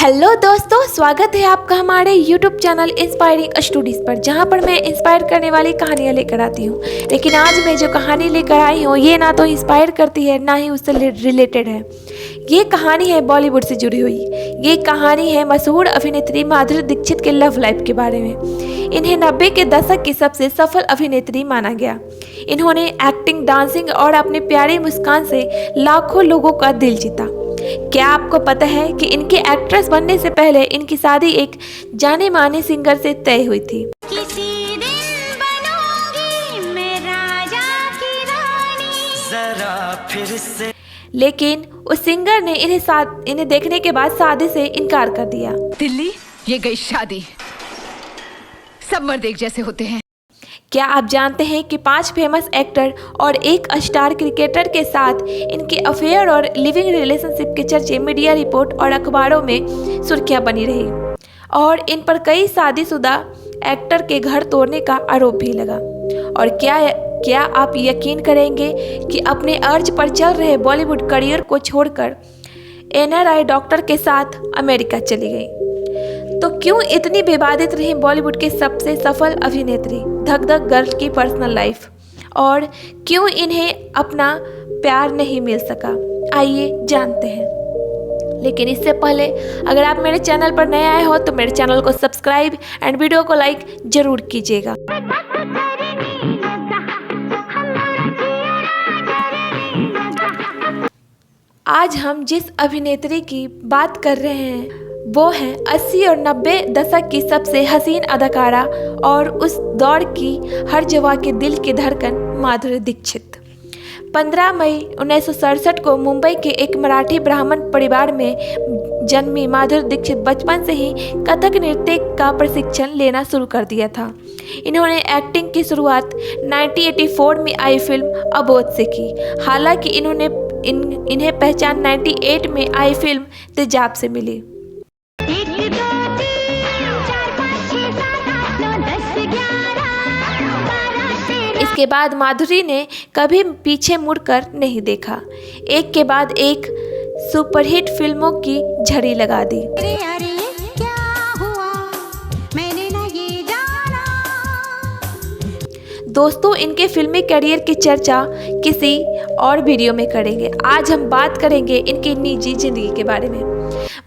Hello दोस्तों, स्वागत है आपका हमारे YouTube चैनल इंस्पायरिंग स्टोरीज पर, जहां पर मैं इंस्पायर करने वाली कहानियां लेकर आती हूं। लेकिन आज मैं जो कहानी लेकर आई हूं ये ना तो इंस्पायर करती है ना ही उससे रिलेटेड है। ये कहानी है बॉलीवुड से जुड़ी हुई। ये कहानी है मशहूर अभिनेत्री माधुरी दीक्षित के लव लाइफ के बारे में। इन्हें 90 के दशक की सबसे सफल अभिनेत्री माना गया। इन्होंने एक्टिंग, डांसिंग और अपनी प्यारी मुस्कान से लाखों लोगों का दिल जीता। क्या आपको पता है कि इनके एक्ट्रेस बनने से पहले इनकी शादी एक जाने माने सिंगर से तय हुई थी। किसी दिन बनूंगी मैं राजा की रानी, जरा फिर से। लेकिन उस सिंगर ने इन्हें देखने के बाद शादी से इनकार कर दिया। दिल्ली ये गई शादी, सब मर्द एक जैसे होते हैं। क्या आप जानते हैं कि 5 फेमस एक्टर और एक स्टार क्रिकेटर के साथ इनके अफेयर और लिविंग रिलेशनशिप के चर्चे मीडिया रिपोर्ट और अखबारों में सुर्खियां बनी रही और इन पर कई शादीशुदा एक्टर के घर तोड़ने का आरोप भी लगा। और क्या आप यकीन करेंगे कि अपने अर्ज पर चल रहे बॉलीवुड करियर को छोड़कर NRI डॉक्टर के साथ अमेरिका चली गई। तो क्यों इतनी विवादित रही बॉलीवुड के सबसे सफल अभिनेत्री धक धक गर्ल की पर्सनल लाइफ, और क्यों इन्हें अपना प्यार नहीं मिल सका? आइए जानते हैं। लेकिन इससे पहले अगर आप मेरे चैनल पर नए आए हो तो मेरे चैनल को सब्सक्राइब एंड वीडियो को लाइक जरूर कीजिएगा। आज हम जिस अभिनेत्री की बात कर रहे हैं वो हैं 80 और 90 दशक की सबसे हसीन अदाकारा और उस दौर की हर जवां के दिल की धड़कन माधुरी दीक्षित। 15 मई 1967 को मुंबई के एक मराठी ब्राह्मण परिवार में जन्मी माधुरी दीक्षित बचपन से ही कथक नृत्य का प्रशिक्षण लेना शुरू कर दिया था। इन्होंने एक्टिंग की शुरुआत 1984 में आई फिल्म अबोध से की। हालांकि इन्हें पहचान 98 में आई फिल्म तेजाब से मिली। इसके बाद माधुरी ने कभी पीछे मुड़कर नहीं देखा। एक के बाद एक सुपरहिट फिल्मों की झड़ी लगा दी। दोस्तों, इनके फिल्मी करियर की चर्चा किसी और वीडियो में करेंगे। आज हम बात करेंगे इनकी निजी जिंदगी के बारे में।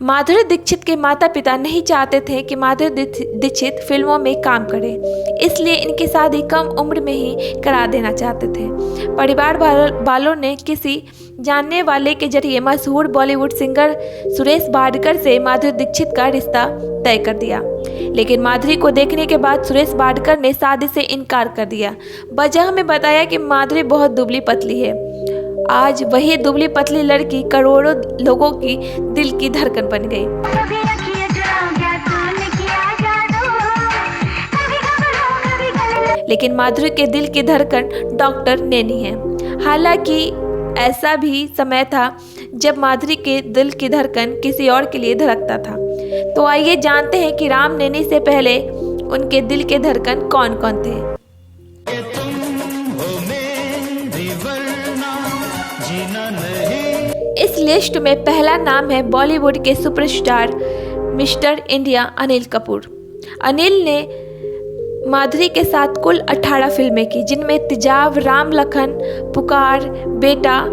माधुरी दीक्षित के माता पिता नहीं चाहते थे कि माधुरी दीक्षित फिल्मों में काम करे, इसलिए इनकी शादी कम उम्र में ही करा देना चाहते थे। परिवार वालों ने किसी जानने वाले के जरिए मशहूर बॉलीवुड सिंगर सुरेश वाडकर से माधुरी दीक्षित का रिश्ता तय कर दिया। लेकिन माधुरी को देखने के बाद सुरेश वाडकर ने शादी से इनकार कर दिया। वजह में बताया कि माधुरी बहुत दुबली पतली है। आज वही दुबली पतली लड़की करोड़ों लोगों की दिल की धड़कन बन गई। लेकिन माधुरी के दिल की धड़कन डॉक्टर नैनी है। हालांकि ऐसा भी समय था जब माधुरी के दिल की धड़कन किसी और के लिए धड़कता था। तो आइए जानते हैं कि राम नैनी से पहले उनके दिल के धड़कन कौन कौन थे। इस लिस्ट में पहला नाम है बॉलीवुड के superstar mister India Anil Kapoor. Anil ने माधुरी के साथ कुल 18 फिल्में की, जिनमें तेजाब, राम लखन, पुकार, बेटा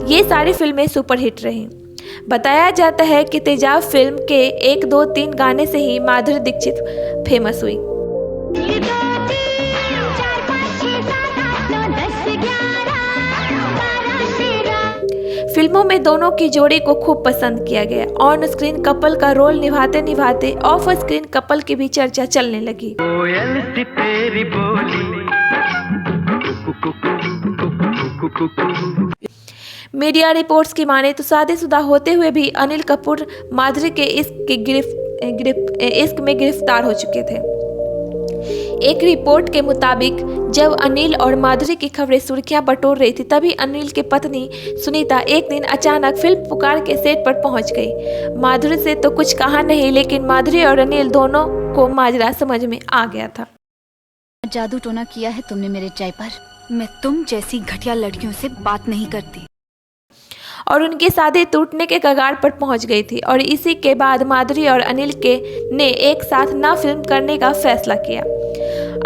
ये सारी फिल्में सुपरहिट रहीं। बताया जाता है कि तेजाब फिल्म के 1, 2, 3 गाने से ही माधुरी दीक्षित फेमस हुई। फिल्मों में दोनों की जोड़ी को खूब पसंद किया गया। ऑन स्क्रीन कपल का रोल निभाते निभाते ऑफ स्क्रीन कपल की भी चर्चा चलने लगी। मीडिया रिपोर्ट्स की माने तो शादीशुदा होते हुए भी अनिल कपूर माधुरी के इश्क में गिरफ्तार हो चुके थे। एक रिपोर्ट के मुताबिक जब अनिल और माधुरी की खबरें सुर्खियां बटोर रही थी, तभी अनिल की पत्नी सुनीता एक दिन अचानक फिल्म पुकार के सेट पर पहुंच गई। माधुरी से तो कुछ कहा नहीं, लेकिन माधुरी और अनिल दोनों को माजरा समझ में आ गया था। जादू टोना किया है तुमने मेरे चाय पर। मैं तुम जैसी घटिया लड़कियों से बात नहीं करती। और उनकी शादी टूटने के कगार पर पहुंच गई थी। और इसी के बाद माधुरी और अनिल ने एक साथ न फिल्म करने का फैसला किया।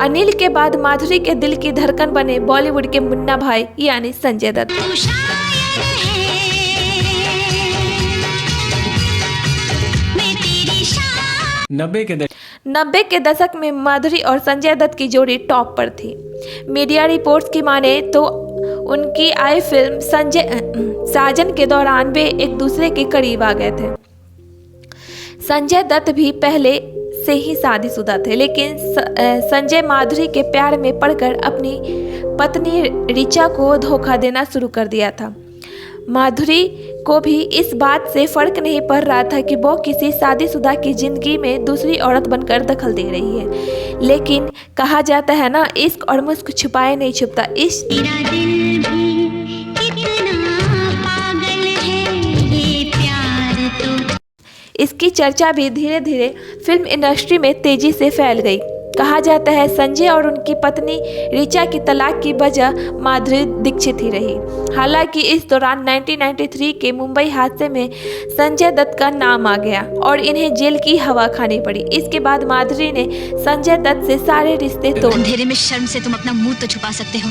अनिल के बाद माधुरी के दिल की धड़कन बने बॉलीवुड के मुन्ना भाई यानी संजय दत्त। तू शायर है, मैं तेरी शान। 90 के दशक में माधुरी और संजय दत्त की जोड़ी टॉप पर थी। मीडिया रिपोर्ट्स की माने तो उनकी आई फिल्म साजन के दौरान वे एक दूसरे के करीब आ गए थे। संजय दत्त भी पहले से ही शादीशुदा थे, लेकिन संजय माधुरी के प्यार में पड़कर अपनी पत्नी ऋचा को धोखा देना शुरू कर दिया था। माधुरी को भी इस बात से फर्क नहीं पड़ रहा था कि वो किसी शादीशुदा की जिंदगी में दूसरी औरत बनकर दखल दे रही है। लेकिन कहा जाता है ना, इश्क और मुस्क छुपाए नहीं छुपता। तेरा दिल भी कितना पागल है, ये प्यार तो। इसकी चर्चा भी धीरे धीरे फिल्म इंडस्ट्री में तेजी से फैल गई। कहा जाता है संजय और उनकी पत्नी ऋचा की तलाक की वजह माधुरी दीक्षित ही रही। हालांकि इस दौरान 1993 के मुंबई हादसे में संजय दत्त का नाम आ गया और इन्हें जेल की हवा खानी पड़ी। इसके बाद माधुरी ने संजय दत्त से सारे रिश्ते तोड़ दिए। अंधेरे में शर्म से तुम अपना मुंह तो छुपा सकते हो,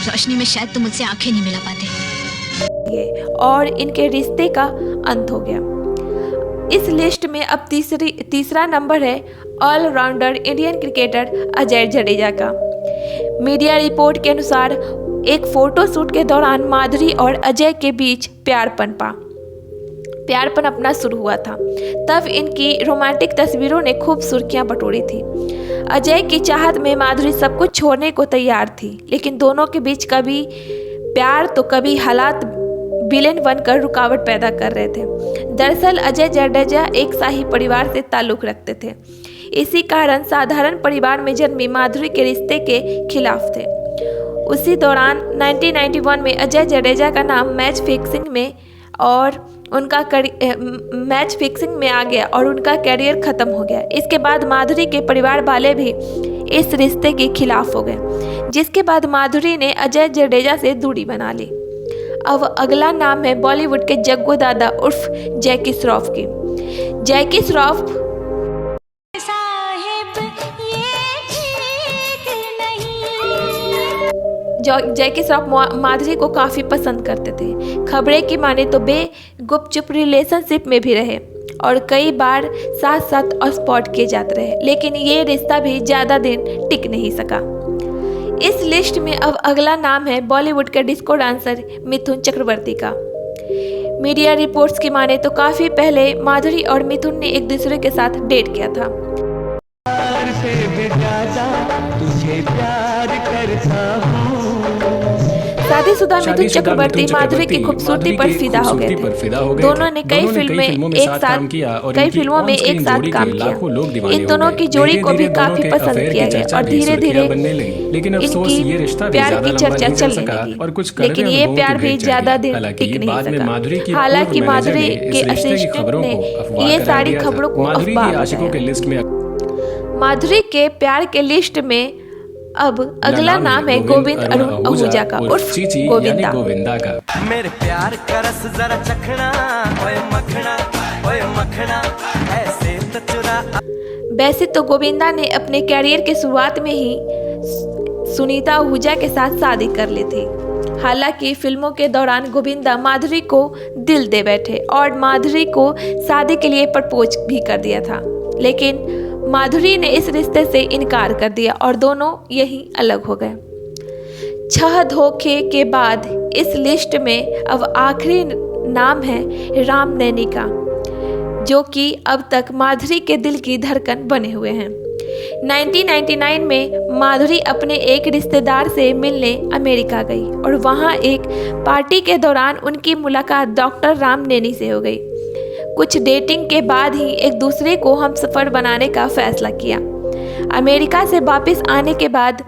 रोशनी में शायद तुम मुझसे आंखें नहीं मिला पाते। और इनके रिश्ते का अंत हो गया। इस लिस्ट में अब तीसरा नंबर है all-rounder Indian cricketer Ajay Jadeja का। मीडिया रिपोर्ट के अनुसार एक फोटो शूट के दौरान माधुरी और अजय के बीच प्यारपन अपना शुरू हुआ था। तब इनकी रोमांटिक तस्वीरों ने खूब सुर्खियां बटोरी थी। अजय की चाहत में माधुरी सब कुछ छोड़ने को तैयार थी, लेकिन दोनों के बीच कभी प्यार तो कभी हालात विलेन बनकर रुकावट पैदा कर रहे थे। दरअसल अजय जडेजा एक शाही परिवार से ताल्लुक़ रखते थे। इसी कारण साधारण परिवार में जन्मी माधुरी के रिश्ते के खिलाफ थे। उसी दौरान 1991 में अजय जडेजा का नाम मैच फिक्सिंग में आ गया और उनका करियर खत्म हो गया। इसके बाद माधुरी के परिवार वाले भी इस रिश्ते के खिलाफ हो गए, जिसके बाद माधुरी ने अजय जडेजा से दूरी बना ली। अब अगला नाम है बॉलीवुड के जग्गू दादा उर्फ जैकी श्रॉफ की। जैकी श्रॉफ साहिब ये ठीक नहीं। जैकी श्रॉफ माधुरी को काफ़ी पसंद करते थे। खबरें की माने तो वे गुपचुप रिलेशनशिप में भी रहे और कई बार साथ साथ स्पॉट किए जाते रहे, लेकिन ये रिश्ता भी ज़्यादा दिन टिक नहीं सका। इस लिस्ट में अब अगला नाम है बॉलीवुड के डिस्को डांसर मिथुन चक्रवर्ती का। मीडिया रिपोर्ट्स की माने तो काफ़ी पहले माधुरी और मिथुन ने एक दूसरे के साथ डेट किया था। शादीशुदा मिथुन चक्रवर्ती माधुरी की खूबसूरती पर फिदा हो गए थे। दोनों ने कई फिल्मों में एक साथ काम किया। इन दोनों की जोड़ी को भी काफी पसंद किया गया और धीरे धीरे इनकी प्यार की चर्चा चलने लगी। लेकिन ये प्यार भी ज्यादा दिन टिक नहीं सका। हालांकि माधुरी के असिस्टेंट ने ये सारी खबरों को अफवाह बताया। माधुरी के प्यार के लिस्ट में अब अगला नाम है गोविंद अरुण आहूजा का उर्फ गोविंदा का। मेरे प्यार का रस जरा चखना, ओए मखना ऐसे तो चुरा। वैसे तो गोविंदा ने अपने कैरियर के शुरुआत में ही सुनीता आहूजा के साथ शादी कर ली थी। हालांकि फिल्मों के दौरान गोविंदा माधुरी को दिल दे बैठे और माधुरी को शादी के लिए प्रपोज भी कर दिया था, लेकिन माधुरी ने इस रिश्ते से इनकार कर दिया और दोनों यहीं अलग हो गए। 6 धोखे के बाद इस लिस्ट में अब आखिरी नाम है राम नैनी का, जो कि अब तक माधुरी के दिल की धड़कन बने हुए हैं। 1999 में माधुरी अपने एक रिश्तेदार से मिलने अमेरिका गई और वहां एक पार्टी के दौरान उनकी मुलाकात डॉक्टर राम नैनी से हो गई। कुछ डेटिंग के बाद ही एक दूसरे को हमसफर बनाने का फैसला किया। अमेरिका से वापस आने के बाद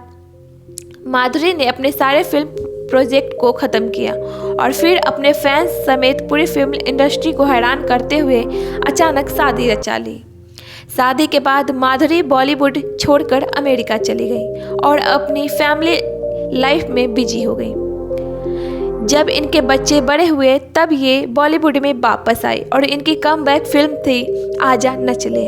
माधुरी ने अपने सारे फिल्म प्रोजेक्ट को ख़त्म किया और फिर अपने फैंस समेत पूरी फिल्म इंडस्ट्री को हैरान करते हुए अचानक शादी रचा ली। शादी के बाद माधुरी बॉलीवुड छोड़कर अमेरिका चली गई और अपनी फैमिली लाइफ में बिजी हो गई। जब इनके बच्चे बड़े हुए तब ये बॉलीवुड में वापस आई और इनकी कमबैक फिल्म थी आजा न चले।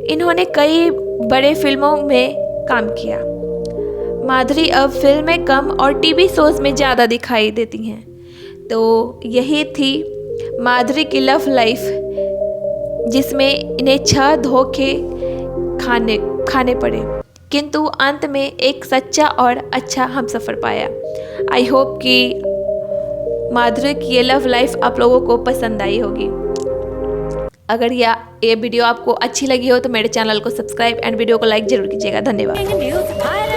इन्होंने कई बड़े फिल्मों में काम किया। माधुरी अब फिल्में कम और टीवी शोज में ज़्यादा दिखाई देती हैं। तो यही थी माधुरी की लव लाइफ, जिसमें इन्हें 6 धोखे खाने पड़े, किंतु अंत में एक सच्चा और अच्छा हमसफ़र पाया। आई होप कि माधुरी की ये लव लाइफ आप लोगों को पसंद आई होगी। अगर ये वीडियो आपको अच्छी लगी हो तो मेरे चैनल को सब्सक्राइब एंड वीडियो को लाइक ज़रूर कीजिएगा। धन्यवाद।